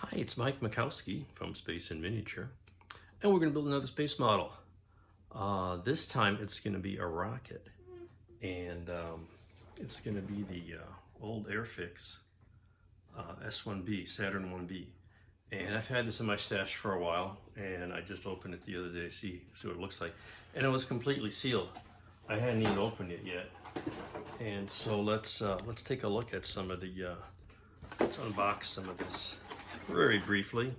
Hi, it's Mike Mikowski from Space in Miniature, and we're going to build another space model. This time it's going to be a rocket, and it's going to be the old Airfix S1B, Saturn IB. And I've had this in my stash for a while, and I just opened it the other day to see what it looks like. And it was completely sealed. I hadn't even opened it yet. And so let's take a look at some of the, let's unbox some of this very briefly.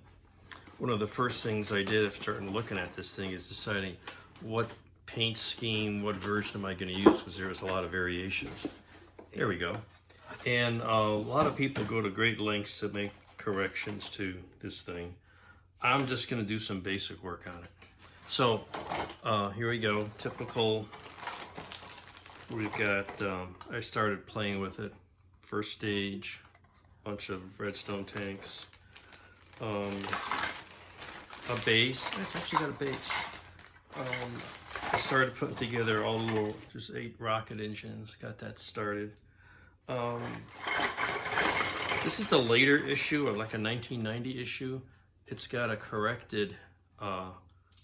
One of the first things I did after starting looking at this thing is deciding what paint scheme, what version am I going to use, because there was a lot of variations. There we go. And a lot of people go to great lengths to make corrections to this thing. I'm just going to do some basic work on it. So here we go. Typical. We've got, I started playing with it. First stage, bunch of redstone tanks. A base. It's actually got a base. I started putting together all the little, just 8 rocket engines. Got that started. This is the later issue, or like a 1990 issue. It's got a corrected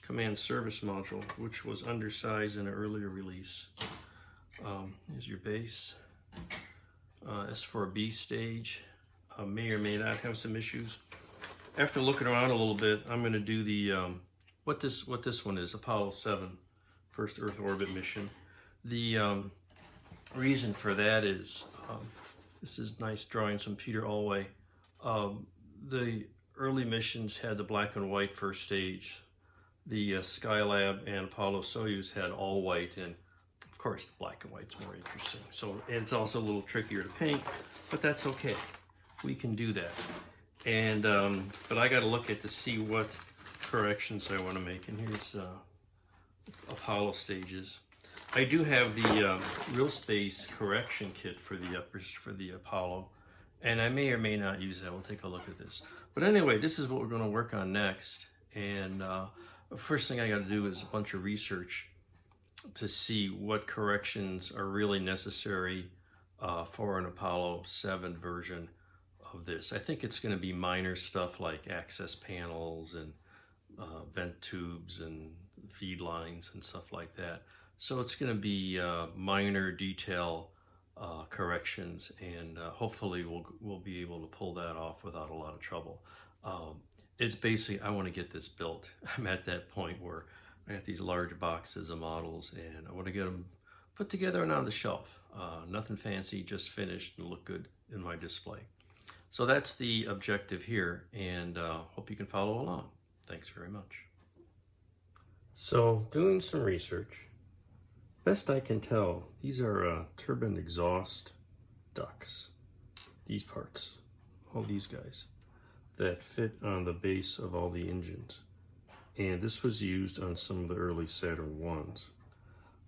command service module, which was undersized in an earlier release. Here's your base. S4B stage. May or may not have some issues. After looking around a little bit, I'm going to do the what this one is, Apollo 7, first Earth orbit mission. The reason for that is this is nice drawing from Peter Alway. The early missions had the black and white first stage. The Skylab and Apollo Soyuz had all white, and of course the black and white's more interesting. So it's also a little trickier to paint, but that's okay. We can do that. And but I got to look at to see what corrections I want to make. And here's Apollo stages. I do have the real space correction kit for the Apollo, and I may or may not use that. We'll take a look at this. But anyway, this is what we're going to work on next. And the first thing I got to do is a bunch of research to see what corrections are really necessary for an Apollo 7 version of this. I think it's going to be minor stuff like access panels and vent tubes and feed lines and stuff like that. So it's going to be minor detail corrections, and hopefully we'll be able to pull that off without a lot of trouble. It's basically, I want to get this built. I'm at that point where I got these large boxes of models, and I want to get them put together and on the shelf. Nothing fancy, just finished and look good in my display. So that's the objective here, and hope you can follow along. Thanks very much. So, doing some research, best I can tell, these are turbine exhaust ducts. These parts, all these guys, that fit on the base of all the engines. And this was used on some of the early Saturn Is.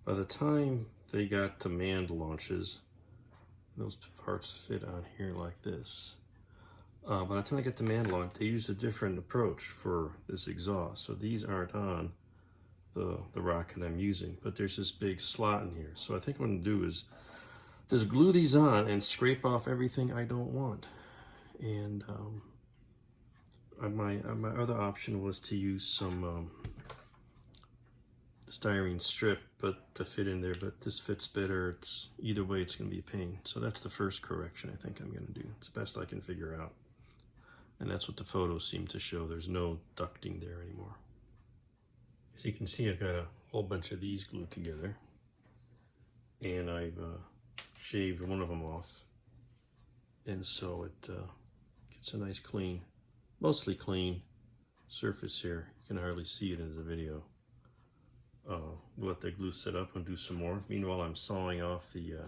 By the time they got to manned launches, those parts fit on here like this. By the time I get to manned launch, they used a different approach for this exhaust. So these aren't on the rocket I'm using, but there's this big slot in here. So I think what I'm gonna do is just glue these on and scrape off everything I don't want. And my other option was to use some styrene strip, but to fit in there, but this fits better. It's either way, it's gonna be a pain. So that's the first correction I think I'm gonna do. It's the best I can figure out. And that's what the photos seem to show. There's no ducting there anymore. As you can see, I've got a whole bunch of these glued together, and I've shaved one of them off. And so it gets a nice clean, mostly clean surface here. You can hardly see it in the video. We'll let the glue set up and do some more. Meanwhile, I'm sawing off the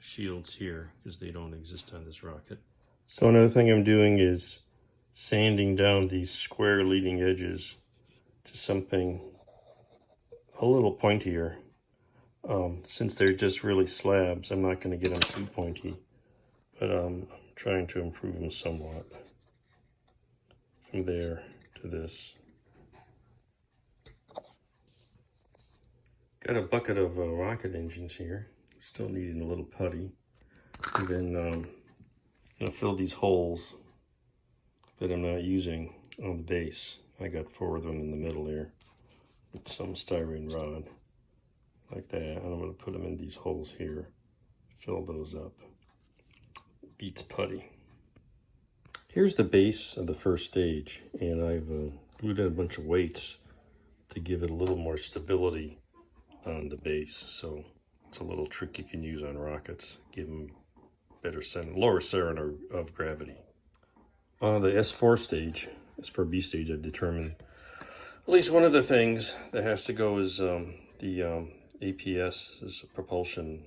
shields here because they don't exist on this rocket. So another thing I'm doing is sanding down these square leading edges to something a little pointier. Since they're just really slabs, I'm not going to get them too pointy, but I'm trying to improve them somewhat from there to this. Got a bucket of rocket engines here, still needing a little putty. And then I'm gonna fill these holes that I'm not using on the base. I got 4 of them in the middle there with some styrene rod like that, and I'm going to put them in these holes here, fill those up. Beats putty. Here's the base of the first stage, and I've glued in a bunch of weights to give it a little more stability on the base. So it's a little trick you can use on rockets, give them better center, lower center of gravity. On the S4 stage, S4B stage, I've determined at least one of the things that has to go is the APS is a propulsion,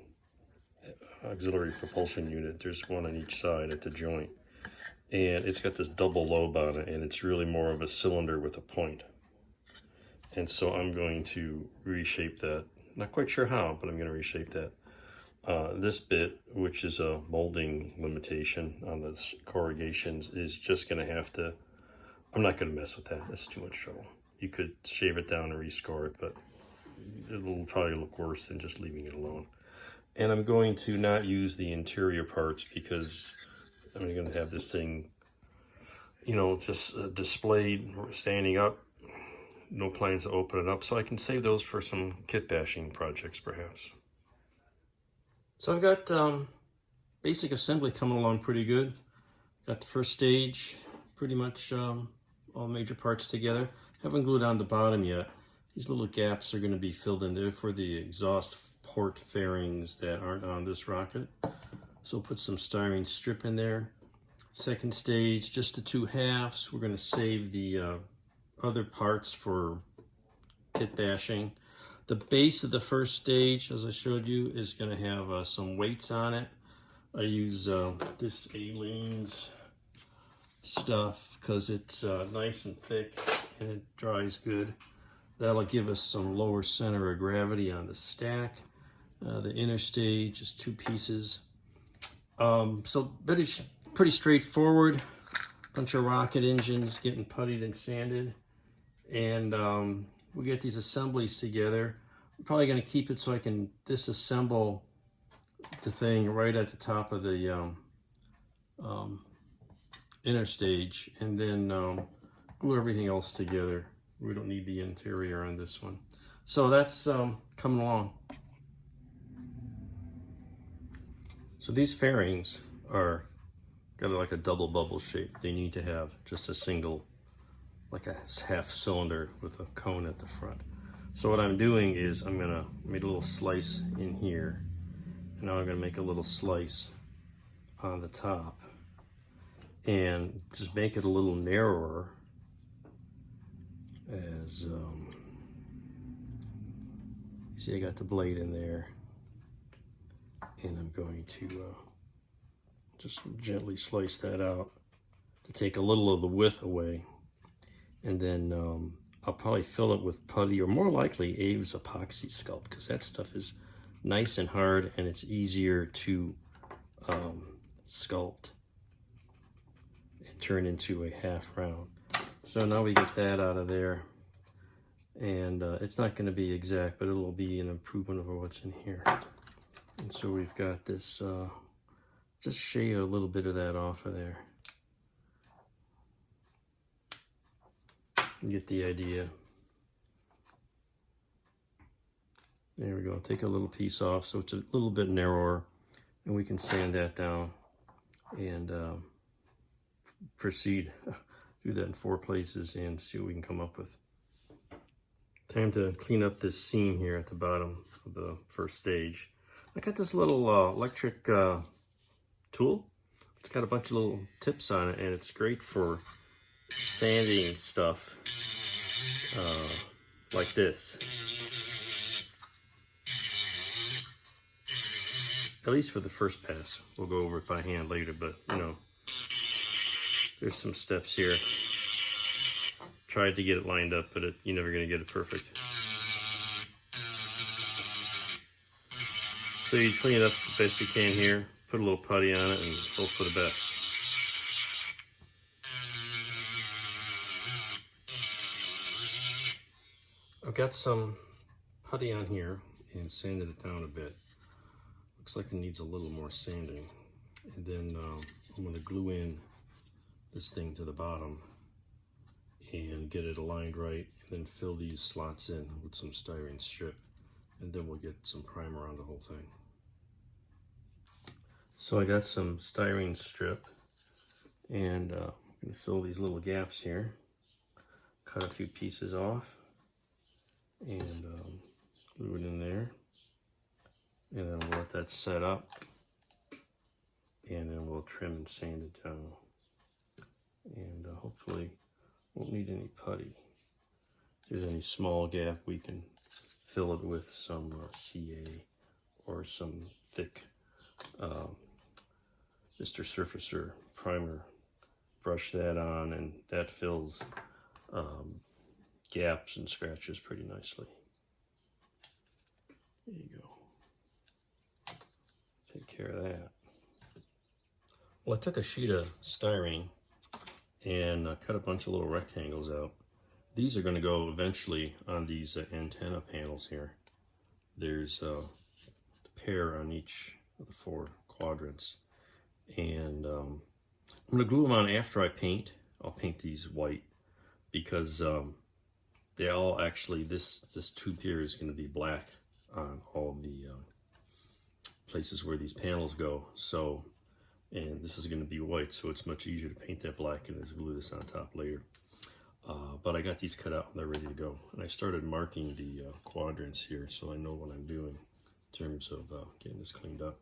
auxiliary propulsion unit. There's one on each side at the joint, and it's got this double lobe on it, and it's really more of a cylinder with a point. And so I'm going to reshape that. Not quite sure how, but I'm going to reshape that. This bit, which is a molding limitation on the corrugations, is just going to have to, I'm not going to mess with that. That's too much trouble. You could shave it down and rescore it, but it will probably look worse than just leaving it alone. And I'm going to not use the interior parts because I'm going to have this thing, you know, just displayed standing up. No plans to open it up, so I can save those for some kit bashing projects perhaps. So I've got basic assembly coming along pretty good. Got the first stage, pretty much all major parts together. Haven't glued on the bottom yet. These little gaps are going to be filled in there for the exhaust port fairings that aren't on this rocket. So we'll put some styrene strip in there. Second stage, just the 2 halves. We're going to save the other parts for kit bashing. The base of the first stage, as I showed you, is going to have some weights on it. I use this Aliens stuff because it's nice and thick and it dries good. That'll give us some lower center of gravity on the stack. The inner stage is 2 pieces. So pretty straightforward. Bunch of rocket engines getting puttied and sanded. And we'll get these assemblies together. I'm probably going to keep it so I can disassemble the thing right at the top of the inner stage, and then glue everything else together. We don't need the interior on this one. So that's coming along. So these fairings are got like a double bubble shape. They need to have just a single, like a half cylinder with a cone at the front. So what I'm doing is I'm gonna make a little slice in here, and now I'm gonna make a little slice on the top and just make it a little narrower as see, I got the blade in there, and I'm going to just gently slice that out to take a little of the width away. And then I'll probably fill it with putty, or more likely Aves epoxy sculpt, because that stuff is nice and hard and it's easier to sculpt and turn into a half round. So now we get that out of there, and it's not going to be exact, but it'll be an improvement over what's in here. And so we've got this, just shave a little bit of that off of there. You get the idea. There we go. Take a little piece off so it's a little bit narrower, and we can sand that down and proceed. Do that in 4 places and see what we can come up with. Time to clean up this seam here at the bottom of the first stage. I got this little electric tool. It's got a bunch of little tips on it, and it's great for sanding stuff like this. At least for the first pass. We'll go over it by hand later, but you know, there's some steps here. Tried to get it lined up, but you're never going to get it perfect. So you clean it up the best you can here, put a little putty on it, and hope for the best. I've got some putty on here and sanded it down a bit. Looks like it needs a little more sanding. And then I'm going to glue in this thing to the bottom and get it aligned right, and then fill these slots in with some styrene strip, and then we'll get some primer on the whole thing. So I got some styrene strip, and I'm going to fill these little gaps here, cut a few pieces off, and glue it in there, and then we'll let that set up, and then we'll trim and sand it down, and hopefully won't need any putty. If there's any small gap, we can fill it with some CA or some thick Mr. Surfacer primer. Brush that on, and that fills gaps and scratches pretty nicely. There you go. Take care of that. Well, I took a sheet of styrene and cut a bunch of little rectangles out. These are going to go eventually on these antenna panels here. There's a pair on each of the 4 quadrants, and I'm going to glue them on after I paint. I'll paint these white because they all actually, this tube here is going to be black on all the places where these panels go. So, and this is going to be white, so it's much easier to paint that black and just glue this on top later. But I got these cut out and they're ready to go. And I started marking the quadrants here so I know what I'm doing in terms of getting this cleaned up.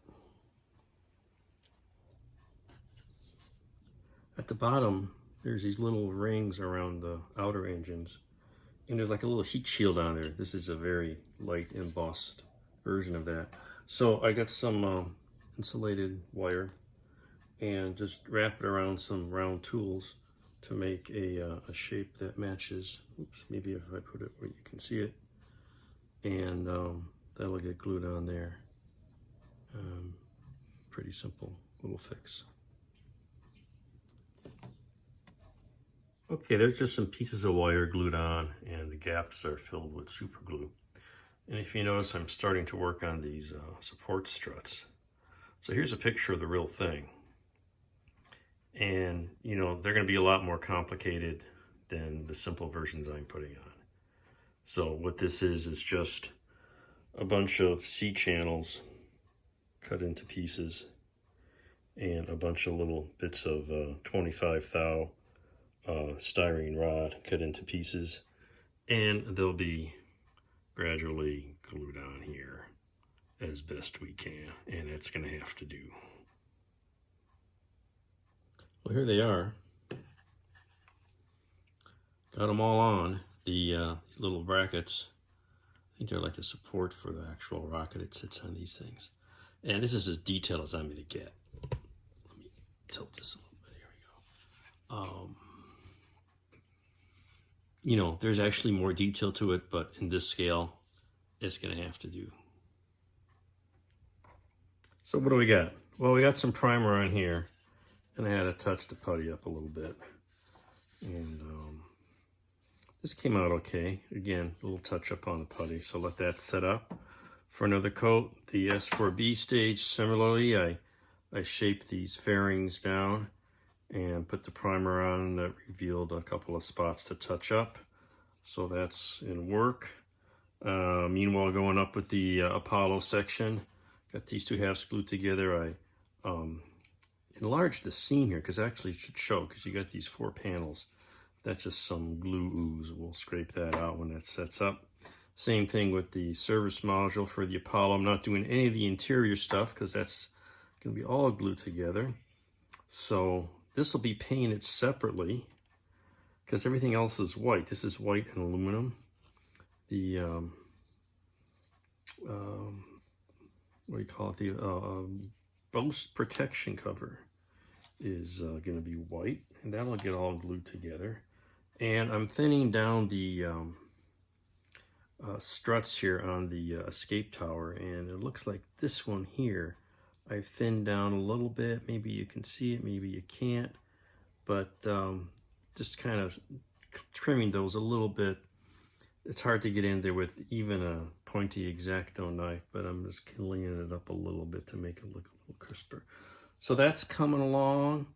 At the bottom, there's these little rings around the outer engines, and there's like a little heat shield on there. This is a very light embossed version of that. So I got some insulated wire and just wrap it around some round tools to make a shape that matches. Oops, maybe if I put it where you can see it, and that'll get glued on there. Pretty simple little fix. Okay, there's just some pieces of wire glued on, and the gaps are filled with super glue. And if you notice, I'm starting to work on these support struts. So here's a picture of the real thing. And, you know, they're going to be a lot more complicated than the simple versions I'm putting on. So what this is just a bunch of C channels cut into pieces and a bunch of little bits of 25 thou styrene rod cut into pieces, and they'll be gradually glued on here as best we can, and it's going to have to do. Well, here they are. Got them all on. The little brackets, I think they're like the support for the actual rocket. It sits on these things. And this is as detailed as I'm going to get. Let me tilt this a little bit. Here we go. You know, there's actually more detail to it, but in this scale, it's going to have to do. So what do we got? Well, we got some primer on here, and I had to touch the putty up a little bit. And this came out okay. Again, a little touch up on the putty, so let that set up for another coat. The S4B stage, similarly, I shaped these fairings down and put the primer on, and that revealed a couple of spots to touch up. So that's in work. Meanwhile, going up with the Apollo section, got these 2 halves glued together. I enlarged the seam here because actually it should show, because you got these 4 panels. That's just some glue ooze. We'll scrape that out when that sets up. Same thing with the service module for the Apollo. I'm not doing any of the interior stuff because that's going to be all glued together. So this will be painted separately because everything else is white. This is white and aluminum. The what do you call it? The Boost protection cover is going to be white, and that'll get all glued together. And I'm thinning down the struts here on the escape tower, and it looks like this one here I've thinned down a little bit. Maybe you can see it, maybe you can't, but just kind of trimming those a little bit. It's hard to get in there with even a pointy X-Acto knife, but I'm just cleaning it up a little bit to make it look a little crisper. So that's coming along,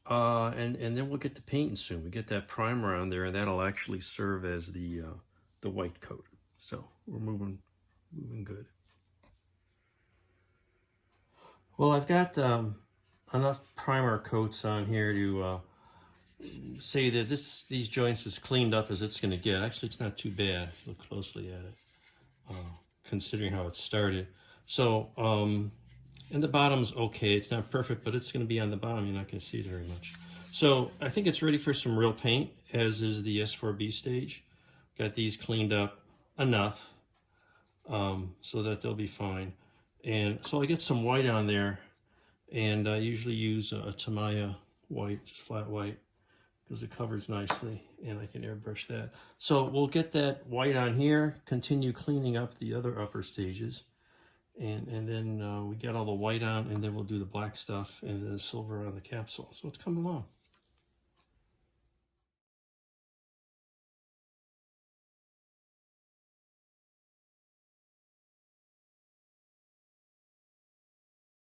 And then we'll get the painting soon. We get that primer on there, and that'll actually serve as the white coat. So we're moving good. Well, I've got enough primer coats on here to say that these joints as cleaned up as it's going to get. Actually, it's not too bad. Look closely at it, considering how it started. So, and the bottom's okay. It's not perfect, but it's going to be on the bottom. You're not going to see it very much. So I think it's ready for some real paint, as is the S4B stage. Got these cleaned up enough so that they'll be fine. And so I get some white on there, and I usually use a Tamiya white, just flat white, because it covers nicely, and I can airbrush that. So we'll get that white on here, continue cleaning up the other upper stages, and then we get all the white on, and then we'll do the black stuff and then the silver on the capsule. So it's coming along.